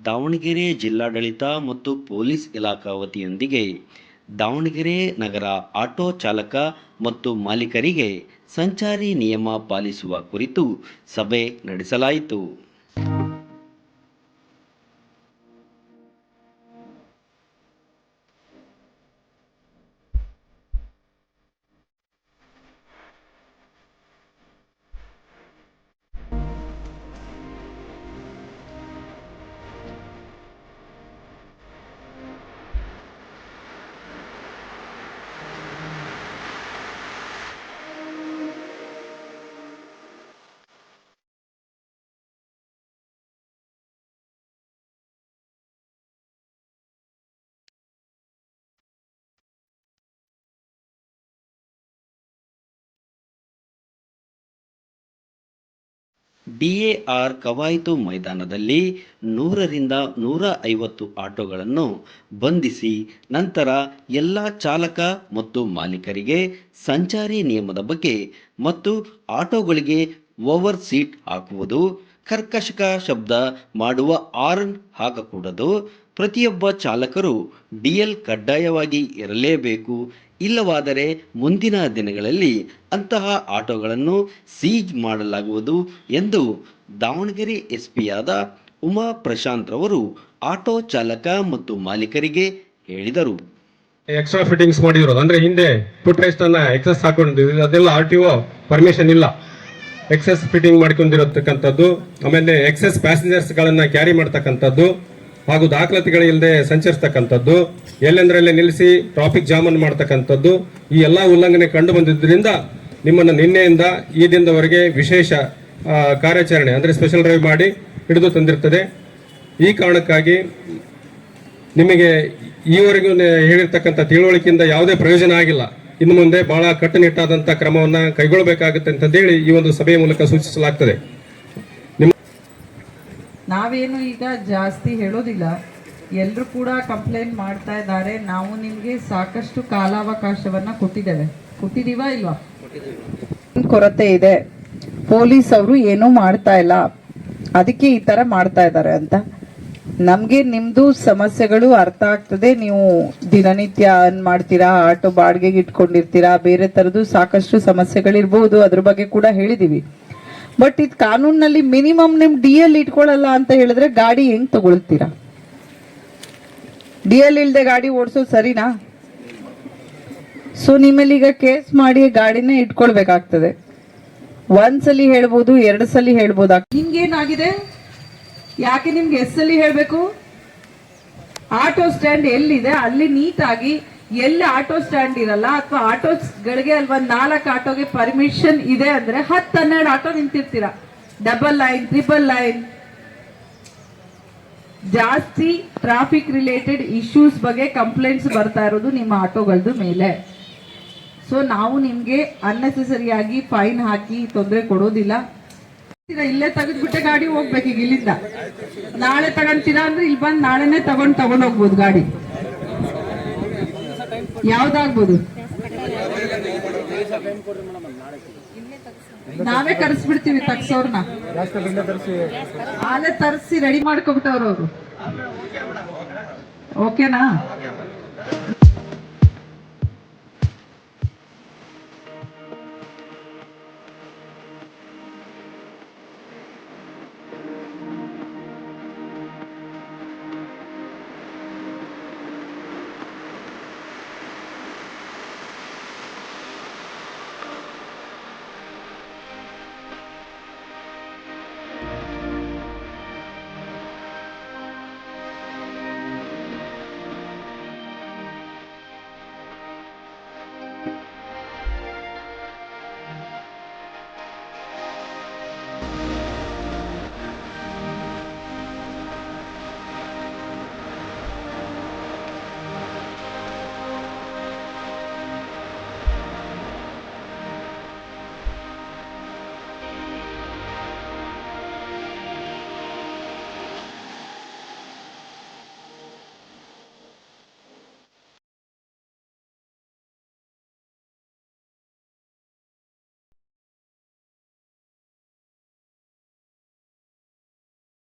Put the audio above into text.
ದಾವಣಗೆರೆ ಜಿಲ್ಲಾಡಳಿತ ಮತ್ತು ಪೊಲೀಸ್ ಇಲಾಖಾ ವತಿಯೊಂದಿಗೆ ದಾವಣಗೆರೆ ನಗರ ಆಟೋ ಚಾಲಕ ಮತ್ತು ಮಾಲೀಕರಿಗೆ ಸಂಚಾರಿ ನಿಯಮ ಪಾಲಿಸುವ ಕುರಿತು ಸಭೆ ನಡೆಸಲಾಯಿತು. ಡಿಎಆರ್ ಕವಾಯತು ಮೈದಾನದಲ್ಲಿ 100ರಿಂದ 150 ಆಟೋಗಳನ್ನು ಬಂಧಿಸಿ ನಂತರ ಎಲ್ಲ ಚಾಲಕ ಮತ್ತು ಮಾಲೀಕರಿಗೆ ಸಂಚಾರಿ ನಿಯಮದ ಬಗ್ಗೆ ಮತ್ತು ಆಟೋಗಳಿಗೆ ಓವರ್ ಸೀಟ್ ಹಾಕುವುದು, ಕರ್ಕಶ ಶಬ್ದ ಮಾಡುವ ಹಾರ್ನ್ ಹಾಕಕೂಡದು, ಪ್ರತಿಯೊಬ್ಬ ಚಾಲಕರು ಡಿಎಲ್ ಕಡ್ಡಾಯವಾಗಿ ಇರಲೇಬೇಕು, ಇಲ್ಲವಾದರೆ ಮುಂದಿನ ದಿನಗಳಲ್ಲಿ ಅಂತಹ ಆಟೋಗಳನ್ನು ಸೀಜ್ ಮಾಡಲಾಗುವುದು ಎಂದು ದಾವಣಗೆರೆ ಎಸ್ಪಿಯಾದ ಉಮಾ ಪ್ರಶಾಂತ್ ರವರು ಆಟೋ ಚಾಲಕ ಮತ್ತು ಮಾಲೀಕರಿಗೆ ಹೇಳಿದರು. ಎಕ್ಸ್ಟ್ರಾ ಫಿಟ್ಟಿಂಗ್ಸ್ ಮಾಡಿರೋದು ಅಂದ್ರೆ ಹಿಂದೆ ಫುಟ್ ರೆಸ್ಟ್ ಅನ್ನ ಎಕ್ಸೆಸ್ ಹಾಕೊಂಡಿದ್ರು, ಅದೆಲ್ಲ RTO ಪರ್ಮಿಷನ್ ಇಲ್ಲ. ಎಕ್ಸೆಸ್ ಫಿಟ್ಟಿಂಗ್ ಮಾಡ್ಕೊಂಡಿರತಕ್ಕಂಥದ್ದು, ಆಮೇಲೆ ಎಕ್ಸೆಸ್ ಪ್ಯಾಸೆಂಜರ್ಸ್ ಗಳನ್ನ ಕ್ಯಾರಿ ಮಾಡ್ತಕ್ಕಂಥದ್ದು ಹಾಗೂ ದಾಖಲಾತಿಗಳಿಲ್ಲದೆ ಸಂಚರಿಸ್ತಕ್ಕಂಥದ್ದು, ಎಲ್ಲೆಂದರಲ್ಲೇ ನಿಲ್ಲಿಸಿ ಟ್ರಾಫಿಕ್ ಜಾಮ್ ಅನ್ನು ಮಾಡ್ತಕ್ಕಂಥದ್ದು, ಈ ಎಲ್ಲಾ ಉಲ್ಲಂಘನೆ ಕಂಡು ಬಂದಿದ್ದರಿಂದ ನಿಮ್ಮನ್ನು ನಿನ್ನೆಯಿಂದ ಈ ದಿನದವರೆಗೆ ವಿಶೇಷ ಕಾರ್ಯಾಚರಣೆ ಅಂದ್ರೆ ಸ್ಪೆಷಲ್ ಡ್ರೈವ್ ಮಾಡಿ ಹಿಡಿದು ತಂದಿರ್ತದೆ. ಈ ಕಾರಣಕ್ಕಾಗಿ ನಿಮಗೆ ಈವರೆಗೂ ಹೇಳಿರ್ತಕ್ಕಂಥ ತಿಳುವಳಿಕೆಯಿಂದ ಯಾವುದೇ ಪ್ರಯೋಜನ ಆಗಿಲ್ಲ. ಇನ್ನು ಮುಂದೆ ಬಹಳ ಕಟ್ಟುನಿಟ್ಟಾದಂಥ ಕ್ರಮವನ್ನ ಕೈಗೊಳ್ಳಬೇಕಾಗುತ್ತೆ ಅಂತಂದೇಳಿ ಈ ಒಂದು ಸಭೆಯ ಮೂಲಕ ಸೂಚಿಸಲಾಗ್ತದೆ. ನಾವೇನು ಈಗ ಜಾಸ್ತಿ ಹೇಳೋದಿಲ್ಲ, ಎಲ್ಲರೂ ಕೂಡ ಕಂಪ್ಲೇಂಟ್ ಮಾಡ್ತಾ ಇದ್ದಾರೆ. ನಾವು ನಿಮಗೆ ಸಾಕಷ್ಟು ಕಾಲಾವಕಾಶವನ್ನ ಕೊಟ್ಟಿದ್ದೀವಾ ಇಲ್ವಾ? ಕೊರತೆ ಇದೆ, ಪೊಲೀಸ್ ಅವರು ಏನೂ ಮಾಡ್ತಾ ಇಲ್ಲ, ಅದಕ್ಕೆ ಈ ತರ ಮಾಡ್ತಾ ಇದ್ದಾರೆ ಅಂತ. ನಮ್ಗೆ ನಿಮ್ದು ಸಮಸ್ಯೆಗಳು ಅರ್ಥ ಆಗ್ತದೆ. ನೀವು ದಿನನಿತ್ಯ ಮಾಡ್ತೀರಾ, ಆಟೋ ಬಾಡಿಗೆಗೆ ಇಟ್ಕೊಂಡಿರ್ತೀರಾ, ಬೇರೆ ತರದ್ದು ಸಾಕಷ್ಟು ಸಮಸ್ಯೆಗಳಿರ್ಬಹುದು, ಅದ್ರ ಬಗ್ಗೆ ಕೂಡ ಹೇಳಿದೀವಿ. ಬಟ್ ಇದು ಕಾನೂನಿನಲ್ಲಿ ಮಿನಿಮಮ್ ನಿಮ್ DL ಇಟ್ಕೊಳ್ಳಲ್ಲ ಅಂತ ಹೇಳಿದ್ರೆ ಗಾಡಿ ಹೆಂಗ್ ತಗೊಳ್ತೀರಾ? DL ಇಲ್ದೆ ಗಾಡಿ ಓಡಿಸೋದು ಸರಿನಾ? ಸೊ ನಿಮ್ಮಲ್ಲಿ ಈಗ ಕೇಸ್ ಮಾಡಿ ಗಾಡಿನೇ ಇಟ್ಕೊಳ್ಬೇಕಾಗ್ತದೆ. ಒಂದ್ಸಲಿ ಹೇಳ್ಬೋದು, 2 ಸಲ ಹೇಳ್ಬೋದು. ನಿಮ್ಗೇನಾಗಿದೆ? ಯಾಕೆ ನಿಮ್ಗೆ ಎಷ್ಟು ಸಲ ಹೇಳ್ಬೇಕು? ಆಟೋ ಸ್ಟ್ಯಾಂಡ್ ಎಲ್ಲಿದೆ ಅಲ್ಲಿ ನೀಟಾಗಿ, ಎಲ್ಲಿ ಆಟೋ ಸ್ಟ್ಯಾಂಡ್ ಇರಲ್ಲ ಅಥವಾ ಆಟೋಗಳಿಗೆ ಅಲ್ಲಿ 4 ಆಟೋಗೆ ಪರ್ಮಿಷನ್ ಇದೆ ಅಂದ್ರೆ 10-12 ಆಟೋ ನಿಂತಿರ್ತೀರಾ. ಡಬಲ್ ಲೈನ್, ಟ್ರಿಪಲ್ ಲೈನ್, ಜಾಸ್ತಿ ಟ್ರಾಫಿಕ್ ರಿಲೇಟೆಡ್ ಇಶ್ಯೂಸ್ ಬಗ್ಗೆ ಕಂಪ್ಲೇಂಟ್ಸ್ ಬರ್ತಾ ಇರೋದು ನಿಮ್ಮ ಆಟೋಗಳದ್ದು ಮೇಲೆ. ಸೊ ನಾವು ನಿಮ್ಗೆ ಅನ್ನೆಸೆಸರಿಯಾಗಿ ಫೈನ್ ಹಾಕಿ ತೊಂದರೆ ಕೊಡೋದಿಲ್ಲ. ಇಲ್ಲೇ ತೆಗೆದ್ಬಿಟ್ಟೆ ಗಾಡಿ ಹೋಗ್ಬೇಕು. ಈಗ ಇಲ್ಲಿಂದ ನಾಳೆ ತಗೊಂತೀರಾ ಅಂದ್ರೆ ಇಲ್ಲಿ ಬಂದು ನಾಳೆನೆ ತಗೊಂಡ್ ಹೋಗ್ಬೋದು. ಗಾಡಿ ಯಾವ್ದಾಗ್ಬೋದು? ನಾವೇ ಕರೆಸ್ಬಿಡ್ತೀವಿ ತಗ್ಸೋರ್ನ. ಆಲೆ ತರಿಸಿ ರೆಡಿ ಮಾಡ್ಕೊಬಿಟ್ಟವ್ರು ಅವರು. ಓಕೆನಾ?